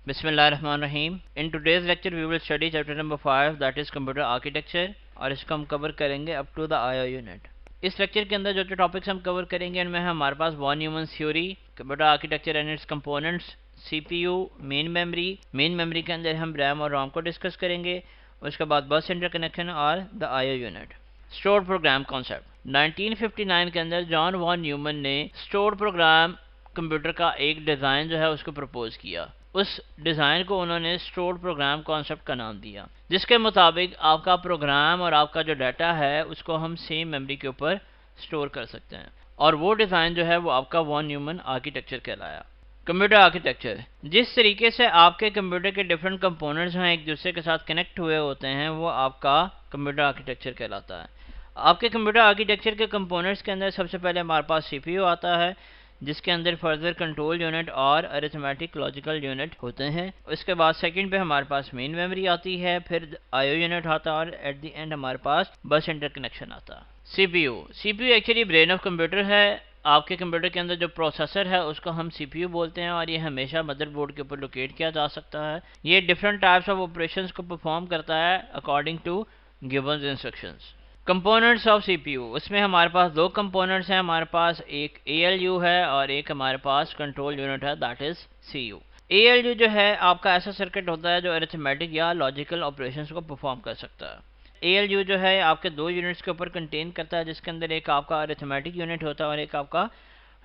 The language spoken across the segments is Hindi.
बिस्मिल्लाहिर्रहमानिर्रहीम। In today's lecture we will study chapter number 5 that is computer architecture और इसको हम कवर करेंगे up to the IO unit. इस लेक्चर के अंदर जो जो टॉपिक्स हम कवर करेंगे इनमें हमारे पास von Neumann theory, computer architecture and its components, CPU, main memory के अंदर हम रैम और रोम को डिस्कस करेंगे। उसके बाद बस इंटरकनेक्शन और the IO unit. Stored program concept 1959 के अंदर जॉन वॉन न्यूमन ने स्टोर्ड प्रोग्राम कंप्यूटर का एक डिज़ाइन जो है उसको प्रपोज किया। उस डिज़ाइन को उन्होंने स्टोर्ड प्रोग्राम कॉन्सेप्ट का नाम दिया, जिसके मुताबिक आपका प्रोग्राम और आपका जो डाटा है उसको हम सेम मेमोरी के ऊपर स्टोर कर सकते हैं। और वो डिज़ाइन जो है वो आपका वॉन न्यूमन आर्किटेक्चर कहलाया। कंप्यूटर आर्किटेक्चर, जिस तरीके से आपके कंप्यूटर के डिफरेंट कंपोनेंट्स हैं एक दूसरे के साथ कनेक्ट हुए होते हैं, वो आपका कंप्यूटर आर्किटेक्चर कहलाता है। आपके कंप्यूटर आर्किटेक्चर के कंपोनेंट्स के अंदर सबसे पहले हमारे पास सीपीयू आता है, जिसके अंदर फर्दर कंट्रोल यूनिट और अरिथमेटिक लॉजिकल यूनिट होते हैं। उसके बाद सेकंड पे हमारे पास मेन मेमोरी आती है, फिर आईओ यूनिट आता है और एट द एंड हमारे पास बस इंटरकनेक्शन आता है। CPU actually brain of computer है। आपके कंप्यूटर के अंदर जो प्रोसेसर है उसको हम सीपीयू बोलते हैं और ये हमेशा मदरबोर्ड के ऊपर लोकेट किया जा सकता है। ये डिफरेंट टाइप्स ऑफ ऑपरेशंस को परफॉर्म करता है according to given instructions. Components of CPU, उसमें हमारे पास दो कंपोनेंट्स हैं। हमारे पास एक एएलयू है और एक हमारे पास कंट्रोल यूनिट है, दैट इज सीयू। एएलयू जो है आपका ऐसा सर्किट होता है जो अरिथमेटिक या लॉजिकल ऑपरेशंस को परफॉर्म कर सकता है। एएलयू जो है आपके दो यूनिट्स के ऊपर कंटेन करता है, जिसके अंदर एक आपका अरिथमेटिक यूनिट होता है और एक आपका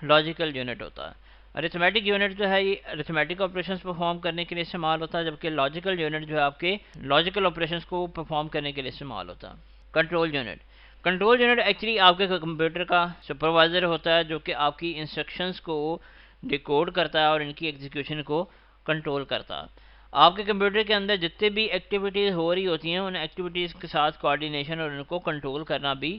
लॉजिकल यूनिट होता है। अरिथमेटिक यूनिट जो है ये अरिथमेटिक ऑपरेशंस परफॉर्म करने के लिए इस्तेमाल होता है, जबकि लॉजिकल यूनिट जो है आपके लॉजिकल ऑपरेशंस को परफॉर्म करने के लिए इस्तेमाल होता है। कंट्रोल यूनिट एक्चुअली आपके कंप्यूटर का सुपरवाइजर होता है, जो कि आपकी इंस्ट्रक्शंस को डिकोड करता है और इनकी एग्जीक्यूशन को कंट्रोल करता है। आपके कंप्यूटर के अंदर जितने भी एक्टिविटीज़ हो रही होती हैं उन एक्टिविटीज़ के साथ कोऑर्डिनेशन और उनको कंट्रोल करना भी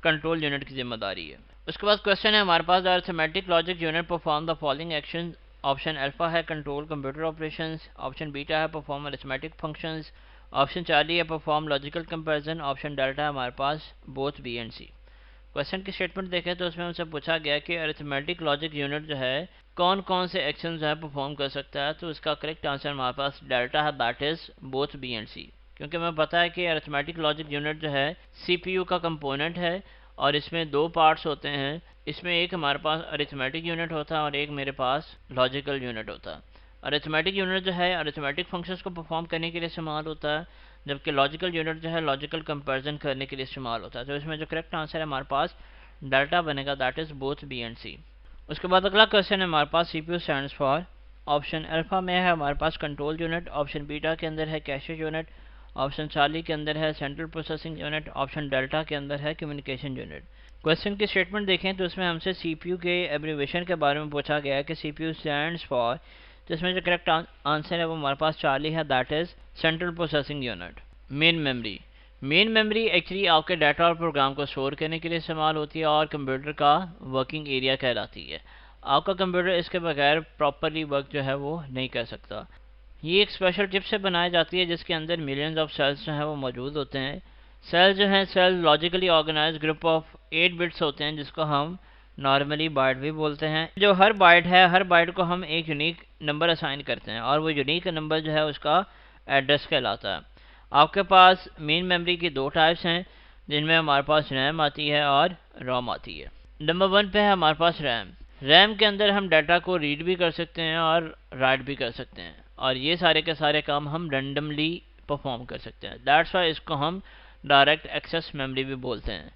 कंट्रोल यूनिट की जिम्मेदारी है। उसके बाद क्वेश्चन है हमारे पास, arithmetic logic unit perform the following action. Option alpha है control computer operations, option beta है perform arithmetic functions, option Charlie है perform logical comparison, option delta है हमारे पास both B and C. Question की स्टेटमेंट देखें तो उसमें हमसे पूछा गया कि अरिथमेटिक लॉजिक यूनिट जो है कौन कौन से एक्शन जो है परफॉर्म कर सकता है। तो इसका करेक्ट आंसर हमारे पास डेल्टा है, that is both B and C. क्योंकि हमें पता है कि अरिथमेटिक लॉजिक यूनिट जो है सीपीयू का कंपोनेंट है और इसमें दो पार्ट्स होते हैं। इसमें एक हमारे पास अरिथमेटिक यूनिट होता है और एक मेरे पास लॉजिकल यूनिट होता है। अरिथमेटिक यूनिट जो है अरिथमेटिक फंक्शंस को परफॉर्म करने के लिए इस्तेमाल होता है, जबकि लॉजिकल यूनिट जो है लॉजिकल कंपैरिजन करने के लिए इस्तेमाल होता है। तो इसमें जो करेक्ट आंसर है हमारे पास डेल्टा बनेगा, that is both B and C. उसके बाद अगला क्वेश्चन है हमारे पास, CPU stands for. Option alpha में है हमारे पास कंट्रोल यूनिट, ऑप्शन बीटा के अंदर है कैशे यूनिट, ऑप्शन चार्ली के अंदर है central processing unit, option delta के अंदर है कम्युनिकेशन यूनिट। क्वेश्चन की स्टेटमेंट देखें तो इसमें हमसे सीपीयू के एब्रीवेशन के बारे में पूछा गया है कि सीपीयू स्टैंड्स फॉर। तो इसमें जो करेक्ट आंसर है वो हमारे पास चार्ली है, that is central processing unit. Main memory actually आपके डाटा और प्रोग्राम को स्टोर करने के लिए इस्तेमाल होती है और कंप्यूटर का वर्किंग एरिया कहलाती है। आपका कंप्यूटर इसके बगैर प्रॉपरली वर्क जो है वो नहीं कर सकता। ये एक स्पेशल चिप से बनाई जाती है जिसके अंदर मिलियंस ऑफ सेल्स जो हैं वो मौजूद होते हैं। सेल्स जो हैं cell logically organise group of 8 bits होते हैं, जिसको हम नॉर्मली बाइट भी बोलते हैं। जो हर बाइट है, हर बाइट को हम एक यूनिक नंबर असाइन करते हैं और वो यूनिक नंबर जो है उसका एड्रेस कहलाता है। आपके पास मेन मेमोरी की दो टाइप्स हैं, जिनमें हमारे पास रैम आती है और रोम आती है। नंबर 1 पे है हमारे पास रैम के अंदर हम डाटा को रीड भी कर सकते हैं और राइट भी कर सकते हैं, और ये सारे के सारे काम हम रैंडमली परफॉर्म कर सकते हैं। दैट्स वाई इसको हम डायरेक्ट एक्सेस मेमोरी भी बोलते हैं।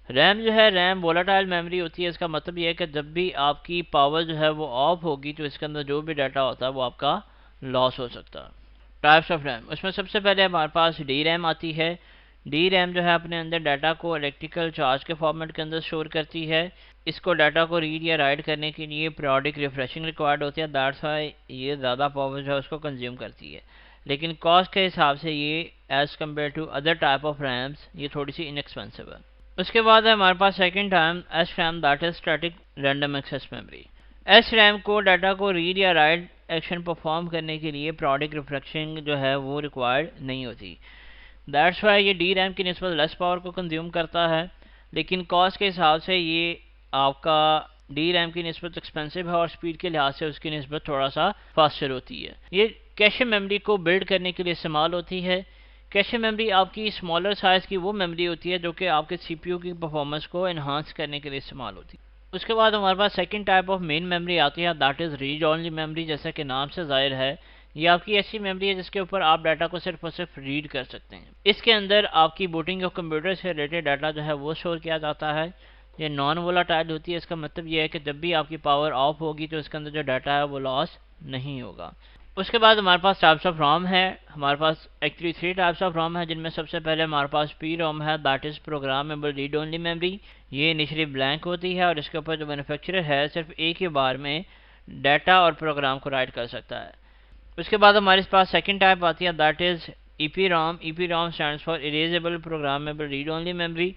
रैम जो है, रैम वोलाटाइल मेमोरी होती है। इसका मतलब ये है कि जब भी आपकी पावर जो है वो ऑफ होगी तो इसके अंदर जो भी डाटा होता है वो आपका लॉस हो सकता है। टाइप्स ऑफ रैम, उसमें सबसे पहले हमारे पास डी रैम आती है। डी रैम जो है अपने अंदर डाटा को इलेक्ट्रिकल चार्ज के फॉर्मेट के अंदर स्टोर करती है। इसको डाटा को रीड या राइट करने के लिए पीरियोडिक रिफ्रेशिंग रिक्वायर्ड होती है, दैट्स वाई ये ज़्यादा पावर जो है उसको कंज्यूम करती है। लेकिन कॉस्ट के हिसाब से ये as compare to other type of RAMs ये थोड़ी सी इनएक्सपेंसिव है। उसके बाद है हमारे पास second term S RAM, that is static random access memory. S RAM को डाटा को रीड या राइट एक्शन परफॉर्म करने के लिए पीरियोडिक रिफ्रेशिंग जो है वो रिक्वायर्ड नहीं होती। दैट्स वाई ये डी रैम की निस्बत लेस पावर को कंज्यूम करता है, लेकिन कॉस्ट के हिसाब से ये आपका डी रैम की निस्बत एक्सपेंसिव है और स्पीड के लिहाज से उसकी निस्बत थोड़ा सा फास्टर होती है। ये कैशे मेमोरी को बिल्ड करने के लिए इस्तेमाल होती है। कैशे मेमोरी आपकी स्मॉलर साइज़ की वो मेमोरी होती है जो कि आपके सीपीयू की परफॉर्मेंस को एनहांस करने के लिए इस्तेमाल होती है। उसके बाद हमारे पास second type of main memory आती है, that is read only memory. जैसा कि नाम से जाहिर है, ये आपकी ऐसी मेमोरी है जिसके ऊपर आप डाटा को सिर्फ और सिर्फ रीड कर सकते हैं। इसके अंदर आपकी बूटिंग ऑफ कंप्यूटर से रिलेटेड डाटा जो है वो स्टोर किया जाता है। ये नॉन वोलाटाइल होती है। इसका मतलब ये है कि जब भी आपकी पावर ऑफ होगी तो इसके अंदर जो डाटा है वो लॉस नहीं होगा। उसके बाद हमारे पास टाइप्स ऑफ रॉम है। हमारे पास एक्चुअली 3 टाइप्स ऑफ रॉम है, जिनमें सबसे पहले हमारे पास पी रॉम है, that is programmable read only memory. ये इनिशियली ब्लैंक होती है और इसके ऊपर जो मैन्युफैक्चरर है सिर्फ एक ही बार में डाटा और प्रोग्राम को राइट कर सकता है। उसके बाद हमारे पास सेकंड टाइप आती है, that is EP ROM. EP ROM stands for erasable programmable read only memory.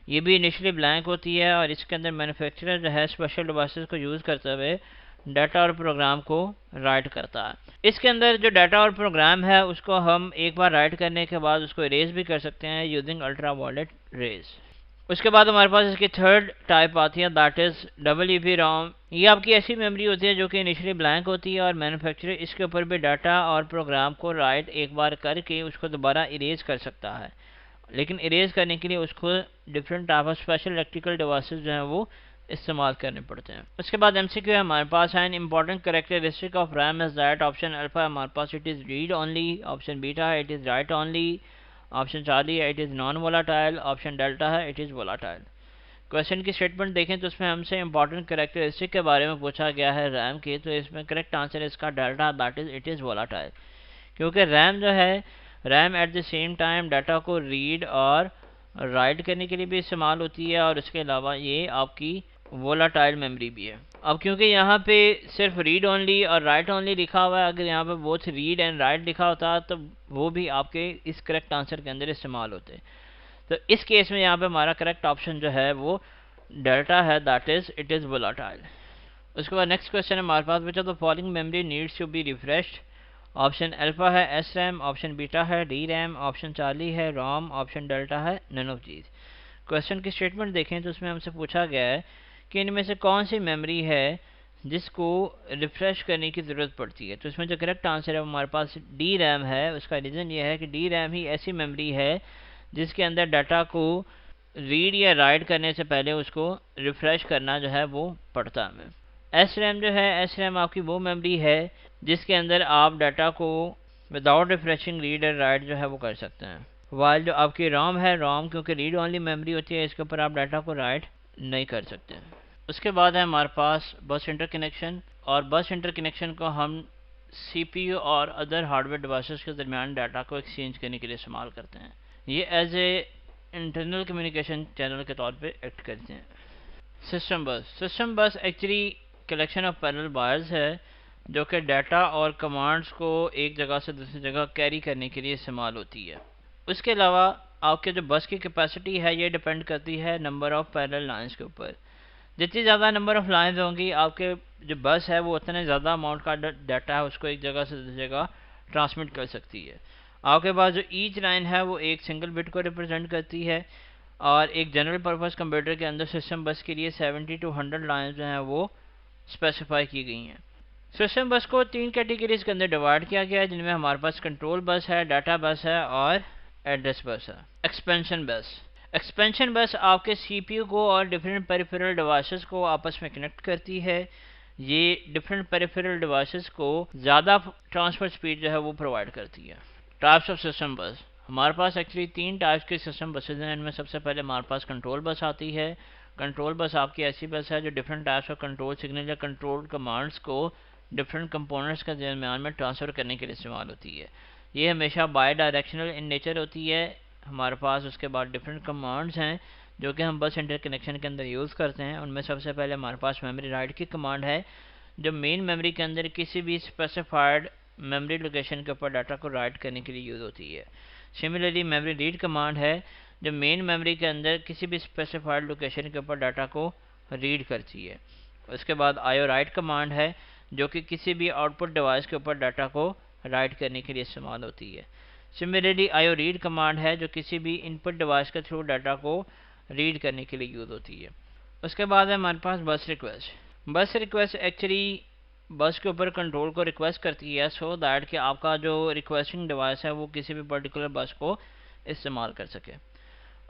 ये भी इनिशियली ब्लैंक होती है और इसके अंदर मैन्युफैक्चरर जो है स्पेशल डिवाइसेस को यूज़ करते हुए डाटा और प्रोग्राम को राइट करता है। इसके अंदर जो डाटा और प्रोग्राम है उसको हम एक बार राइट करने के बाद उसको इरेज भी कर सकते हैं यूजिंग अल्ट्रा वायलेट रेज। उसके बाद हमारे पास इसकी थर्ड टाइप आती है, that is double EP ROM. ये आपकी ऐसी मेमोरी होती है जो कि इनिशियली ब्लैंक होती है और मैन्युफैक्चरर इसके ऊपर भी डाटा और प्रोग्राम को राइट एक बार करके उसको दोबारा इरेज कर सकता है, लेकिन इरेज करने के लिए उसको different type of special electrical devices जो हैं वो इस्तेमाल करने पड़ते हैं। उसके बाद एमसीक्यू है हमारे पास है, an important characteristic of RAM is that. Option alpha है हमारे पास, it is read only. Option beta है, it is write only. Option Charlie है, it is non volatile. Option delta है, इट इज़ वोलाटाइल। क्वेश्चन की स्टेटमेंट देखें तो उसमें हमसे इंपॉर्टेंट कैरेक्टरिस्टिक के बारे में पूछा गया है रैम के, तो इसमें करेक्ट आंसर है इसका delta, that is it is volatile. क्योंकि रैम जो है, RAM at the same time data को रीड और राइट करने के लिए भी इस्तेमाल होती है और इसके अलावा ये आपकी वोलाटाइल मेमोरी भी है। अब क्योंकि यहाँ पे सिर्फ रीड ओनली और राइट ओनली लिखा हुआ है, अगर यहाँ पे बोथ रीड एंड राइट लिखा होता तो वो भी आपके इस करेक्ट आंसर के अंदर इस्तेमाल होते। तो इस केस में यहाँ पे हमारा करेक्ट ऑप्शन जो है वो डेल्टा है, that is it is volatile. उसके बाद नेक्स्ट क्वेश्चन है हमारे पास, which of the following memory needs to be refreshed. Option alpha है एस रैम, ऑप्शन बीटा है डी रैम, ऑप्शन चार्ली है रॉम, ऑप्शन डेल्टा है नन ऑफ दीज। क्वेश्चन की स्टेटमेंट देखें तो उसमें हमसे पूछा गया है कि इनमें से कौन सी मेमोरी है जिसको रिफ्रेश करने की ज़रूरत पड़ती है। तो इसमें जो करेक्ट आंसर है हमारे पास डी रैम है। उसका रीज़न ये है कि डी रैम ही ऐसी मेमोरी है जिसके अंदर डाटा को रीड या राइट करने से पहले उसको रिफ्रेश करना जो है वो पड़ता है। एस रैम जो है, एस रैम आपकी वो मेमोरी है जिसके अंदर आप डाटा को without refreshing read and right जो है वो कर सकते हैं। वाइल जो आपकी रॉम है, रॉम क्योंकि रीड ओनली मेमोरी होती है, इसके ऊपर आप डाटा को राइट नहीं कर सकते। उसके बाद है हमारे पास बस इंटरकनेक्शन, और बस इंटरकनेक्शन को हम सीपीयू और अदर हार्डवेयर डिवाइसेस के दरमियान डाटा को एक्सचेंज करने के लिए इस्तेमाल करते हैं। ये as a internal communication channel के तौर पे एक्ट करते हैं। सिस्टम बस, सिस्टम बस actually collection of parallel wires है जो कि डाटा और कमांड्स को एक जगह से दूसरी जगह कैरी करने के लिए इस्तेमाल होती है। उसके अलावा आपके जो बस की कैपेसिटी है ये डिपेंड करती है नंबर ऑफ पैरेलल लाइंस के ऊपर। जितनी ज़्यादा नंबर ऑफ लाइंस होंगी आपके जो बस है वो उतने ज़्यादा अमाउंट का डाटा है उसको एक जगह से दूसरी जगह ट्रांसमिट कर सकती है। आपके पास जो ईच लाइन है वो एक सिंगल बिट को रिप्रेजेंट करती है और एक जनरल पर्पस कंप्यूटर के अंदर सिस्टम बस के लिए 70 to 100 लाइन्स जो हैं वो स्पेसिफाई की गई हैं। सिस्टम बस को 3 कैटेगरीज के अंदर डिवाइड किया गया है, जिनमें हमारे पास कंट्रोल बस है, डाटा बस है और एड्रेस बस है। एक्सपेंशन बस, एक्सपेंशन बस आपके सीपीयू को और डिफरेंट पेरिफेरल डिवाइसेस को आपस में कनेक्ट करती है। ये डिफरेंट पेरिफेरल डिवाइसेस को ज़्यादा ट्रांसफर स्पीड जो है वो प्रोवाइड करती है। टाइप्स ऑफ सिस्टम बस, हमारे पास एक्चुअली 3 टाइप्स के सिस्टम बसेज हैं। इनमें सबसे पहले हमारे पास कंट्रोल बस आती है। कंट्रोल बस आपकी ऐसी बस है जो different types of control signal या कंट्रोल कमांड्स को डिफरेंट कंपोनेंट्स के दरमियान में ट्रांसफ़र करने के लिए इस्तेमाल होती है। ये हमेशा बाई डायरेक्शनल इन नेचर होती है हमारे पास। उसके बाद डिफरेंट कमांड्स हैं जो कि हम बस इंटरकनेक्शन के अंदर यूज़ करते हैं। उनमें सबसे पहले हमारे पास मेमोरी राइट की कमांड है जो मेन मेमोरी के अंदर किसी भी स्पेसिफाइड मेमोरी लोकेशन के ऊपर डाटा को राइट करने के लिए यूज़ होती है। सिमिलरली मेमोरी रीड कमांड है जो मेन मेमोरी के अंदर किसी भी स्पेसिफाइड लोकेशन के ऊपर डाटा को रीड करती है। उसके बाद आईओ राइट कमांड है जो कि किसी भी आउटपुट डिवाइस के ऊपर डाटा को राइट करने के लिए इस्तेमाल होती है। सिमिलरली आईओ रीड कमांड है जो किसी भी इनपुट डिवाइस के थ्रू डाटा को रीड करने के लिए यूज़ होती है। उसके बाद है हमारे पास बस रिक्वेस्ट। बस रिक्वेस्ट एक्चुअली बस के ऊपर कंट्रोल को रिक्वेस्ट करती है सो दैट कि आपका जो रिक्वेस्टिंग डिवाइस है वो किसी भी पर्टिकुलर बस को इस्तेमाल कर सके।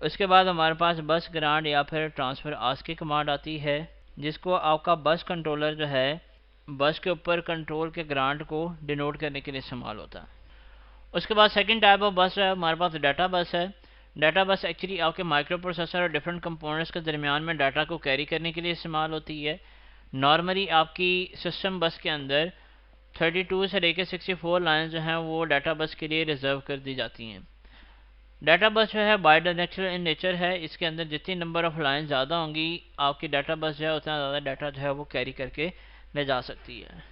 उसके बाद हमारे पास बस ग्रांट या फिर ट्रांसफ़र आस्क की कमांड आती है, जिसको आपका बस कंट्रोलर जो है बस के ऊपर कंट्रोल के ग्रांट को डिनोट करने के लिए इस्तेमाल होता है। उसके बाद सेकंड टाइप ऑफ बस है हमारे पास डाटा बस है। डाटा बस एक्चुअली आपके माइक्रो प्रोसेसर और डिफरेंट कंपोनेंट्स के दरमियान में डाटा को कैरी करने के लिए इस्तेमाल होती है। नॉर्मली आपकी सिस्टम बस के अंदर 32 से लेकर 64 लाइन जो हैं वो डाटा बस के लिए रिजर्व कर दी जाती हैं। डाटा बस जो है बाई डायरेक्शनल इन नेचर है, इसके अंदर जितनी नंबर ऑफ लाइन ज़्यादा होंगी आपकी डाटा बस जो है उतना ज़्यादा डाटा जो है वो कैरी करके ले जा सकती है।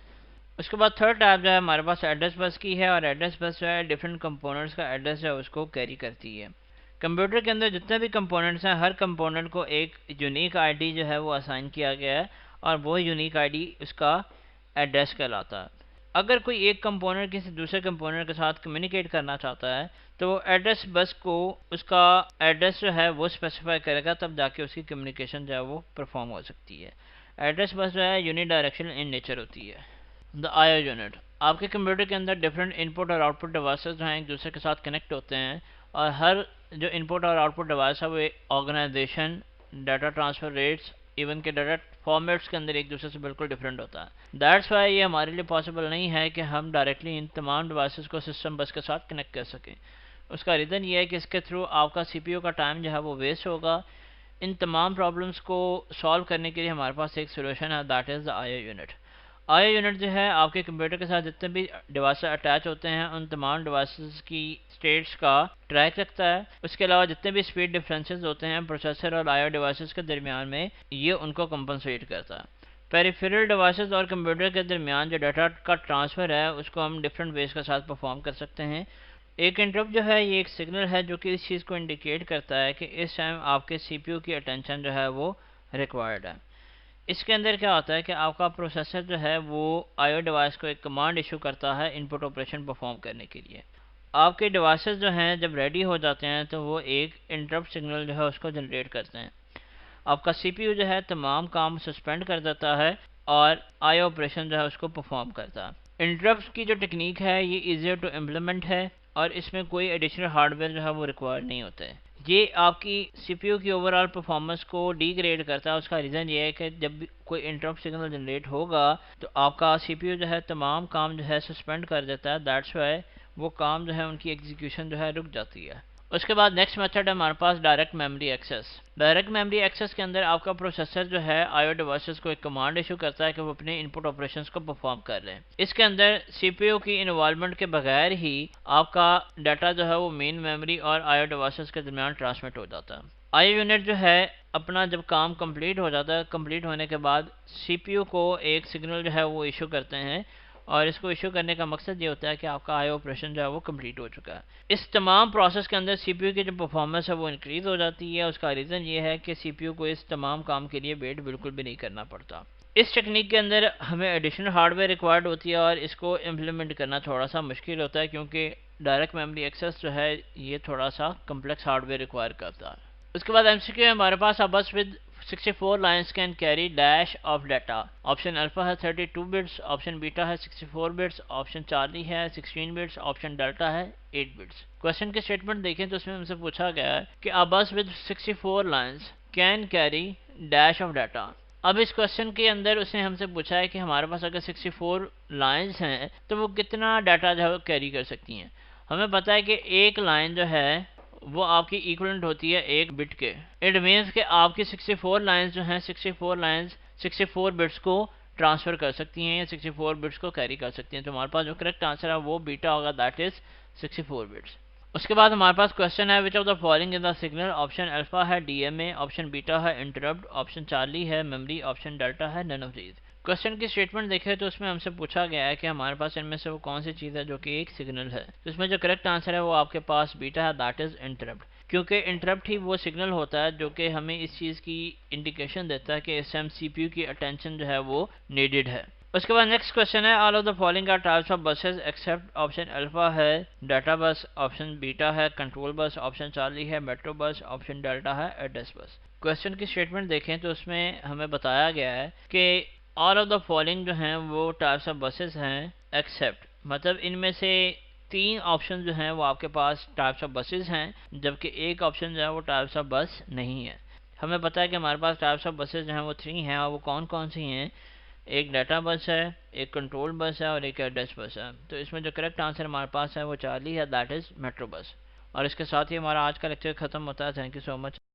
उसके बाद थर्ड टाइप जो है हमारे पास एड्रेस बस की है, और एड्रेस बस जो है डिफरेंट कंपोनेंट्स का एड्रेस जो है उसको कैरी करती है। कंप्यूटर के अंदर जितने भी कंपोनेंट्स हैं हर कंपोनेंट को एक यूनिक आईडी जो है वो असाइन किया गया है, और वो यूनिक आईडी उसका एड्रेस कहलाता है। अगर कोई एक कंपोनेंट किसी दूसरे कंपोनेंट के साथ कम्युनिकेट करना चाहता है तो वो एड्रेस बस को उसका एड्रेस जो है वो स्पेसिफाई करेगा, तब जाके उसकी कम्युनिकेशन जो है वो परफॉर्म हो सकती है। एड्रेस बस जो है यूनिडायरेक्शनल इन नेचर होती है। द आईओ यूनिट, आपके कंप्यूटर के अंदर डिफरेंट इनपुट और आउटपुट डिवाइसेस जो हैं एक दूसरे के साथ कनेक्ट होते हैं, और हर जो इनपुट और आउटपुट डिवाइस है वो organisation, data transfer rates, even के डाटा फॉर्मेट्स के अंदर एक दूसरे से बिल्कुल डिफरेंट होता है। दैट्स वाई ये हमारे लिए पॉसिबल नहीं है कि हम डायरेक्टली इन तमाम डिवाइसेस को सिस्टम बस के साथ कनेक्ट कर सकें। उसका रीज़न ये है कि इसके थ्रू आपका सीपीयू का टाइम जो है वो वेस्ट होगा। इन तमाम प्रॉब्लम्स को सॉल्व करने के लिए हमारे पास एक सोल्यूशन है, that is the IO unit. IO unit जो है आपके कंप्यूटर के साथ जितने भी डिवाइस अटैच होते हैं उन तमाम डिवाइसेस की स्टेट्स का ट्रैक रखता है। उसके अलावा जितने भी स्पीड डिफरेंसेस होते हैं प्रोसेसर और आईओ डिवाइसेस के दरमियान में, ये उनको कंपनसेट करता है। पेरिफेरल डिवाइसेस और कंप्यूटर के दरमियान जो डाटा का ट्रांसफ़र है उसको हम डिफरेंट वेज के साथ परफॉर्म कर सकते हैं। एक इंटरप्ट जो है ये एक सिग्नल है जो कि इस चीज़ को इंडिकेट करता है कि इस टाइम आपके सीपीयू की अटेंशन जो है वो रिक्वायर्ड है। इसके अंदर क्या होता है कि आपका प्रोसेसर जो है वो आईओ डिवाइस को एक कमांड इशू करता है इनपुट ऑपरेशन परफॉर्म करने के लिए। आपके डिवाइसेस जो हैं जब रेडी हो जाते हैं तो वो एक इंटरप्ट सिग्नल जो है उसको जनरेट करते हैं। आपका सीपीयू जो है तमाम काम सस्पेंड कर देता है और आईओ ऑपरेशन जो है उसको परफॉर्म करता है। इंटरप्ट की जो टेक्निक है ये ईजियर टू इम्प्लीमेंट है और इसमें कोई एडिशनल हार्डवेयर जो है वो रिक्वायर नहीं होता है। ये आपकी सीपीयू की ओवरऑल परफॉर्मेंस को डिग्रेड करता है। उसका रीज़न ये है कि जब भी कोई इंटरप्ट सिग्नल जनरेट होगा तो आपका सीपीयू जो है तमाम काम जो है सस्पेंड कर देता है। दैट्स वाई वो काम जो है उनकी एग्जीक्यूशन जो है रुक जाती है। उसके बाद नेक्स्ट मेथड है हमारे पास direct memory access. Direct memory access के अंदर आपका प्रोसेसर जो है आईओ डिवाइसेस को एक कमांड इशू करता है कि वो अपने इनपुट ऑपरेशंस को परफॉर्म कर लें। इसके अंदर सीपीयू की इन्वॉल्वमेंट के बगैर ही आपका डाटा जो है वो मेन मेमोरी और आईओ डिवाइसेस के दरमियान ट्रांसमिट हो जाता है। आईओ यूनिट जो है अपना जब काम कंप्लीट हो जाता है, कंप्लीट होने के बाद सीपीयू को एक सिग्नल जो है वो इशू करते हैं, और इसको इशू करने का मकसद ये होता है कि आपका आईओ ऑपरेशन जो है वो कंप्लीट हो चुका है। इस तमाम प्रोसेस के अंदर सीपीयू की जो परफॉर्मेंस है वो इंक्रीज़ हो जाती है। उसका रीज़न ये है कि सीपीयू को इस तमाम काम के लिए वेट बिल्कुल भी नहीं करना पड़ता। इस टेक्निक के अंदर हमें एडिशनल हार्डवेयर रिक्वायर्ड होती है और इसको इम्प्लीमेंट करना थोड़ा सा मुश्किल होता है, क्योंकि डायरेक्ट मेमोरी एक्सेस जो है ये थोड़ा सा कम्प्लेक्स हार्डवेयर रिक्वायर करता है। उसके बाद एमसीक्यू है हमारे पास, आ बस with 64 lines can carry dash of data. Option alpha है 32 बिट्स, ऑप्शन बीटा है 64 बिट्स, ऑप्शन चार्ली है 16 बिट्स, ऑप्शन डेल्टा है 8 बिट्स। क्वेश्चन के स्टेटमेंट देखें तो उसमें हमसे पूछा गया है कि आ बस with 64 lines can carry dash of data. अब इस क्वेश्चन के अंदर उसने हमसे पूछा है कि हमारे पास अगर 64 लाइन्स हैं तो वो कितना डाटा जो है कैरी कर सकती हैं। हमें पता है कि एक लाइन जो है वो आपकी इक्वलेंट होती है एक बिट के। इट मीन्स कि आपकी 64 लाइन्स जो हैं 64 लाइन्स 64 बिट्स को ट्रांसफ़र कर सकती हैं या 64 बिट्स को कैरी कर सकती हैं। तो हमारे पास जो करेक्ट आंसर है वो बीटा होगा, दैट इज़ 64 बिट्स। उसके बाद हमारे पास क्वेश्चन है विच of the following is the signal. Option alpha है डीएमए, ऑप्शन बीटा है इंटरप्ट, ऑप्शन चार्ली है मेमोरी, ऑप्शन डेल्टा है नन ऑफ दीज। क्वेश्चन की स्टेटमेंट देखें तो उसमें हमसे पूछा गया है कि हमारे पास इनमें से वो कौन सी चीज़ है जो कि एक सिग्नल है। तो इसमें जो करेक्ट आंसर है वो आपके पास बीटा है, दैट इज़ इंटरप्ट, क्योंकि इंटरप्ट ही वो सिग्नल होता है जो कि हमें इस चीज़ की इंडिकेशन देता है कि इस टाइम सीपीयू की अटेंशन जो है वो नीडेड है। उसके बाद नेक्स्ट क्वेश्चन है all of the following are types of buses except. Option alpha है डाटा बस, ऑप्शन बीटा है कंट्रोल बस, ऑप्शन चार्ली है मेट्रो बस, ऑप्शन डेल्टा है एड्रेस बस। क्वेश्चन की स्टेटमेंट देखें तो उसमें हमें बताया गया है कि ऑल ऑफ द फॉलोइंग जो हैं वो टाइप्स ऑफ बसेस हैं एक्सेप्ट, मतलब इनमें से 3 ऑप्शन जो हैं वो आपके पास टाइप्स ऑफ बसेस हैं, जबकि एक ऑप्शन जो है वो टाइप्स ऑफ बस नहीं है। हमें पता है कि हमारे पास टाइप्स ऑफ बसेस जो हैं वो 3 हैं, और वो कौन कौन सी हैं। एक डाटा बस है, एक कंट्रोल बस है और एक एड्रेस बस है। तो इसमें जो करेक्ट आंसर हमारे पास है वो चार्ली है, दैट इज़ मेट्रो बस। और इसके साथ ही हमारा आज का लेक्चर ख़त्म होता है। Thank you so much.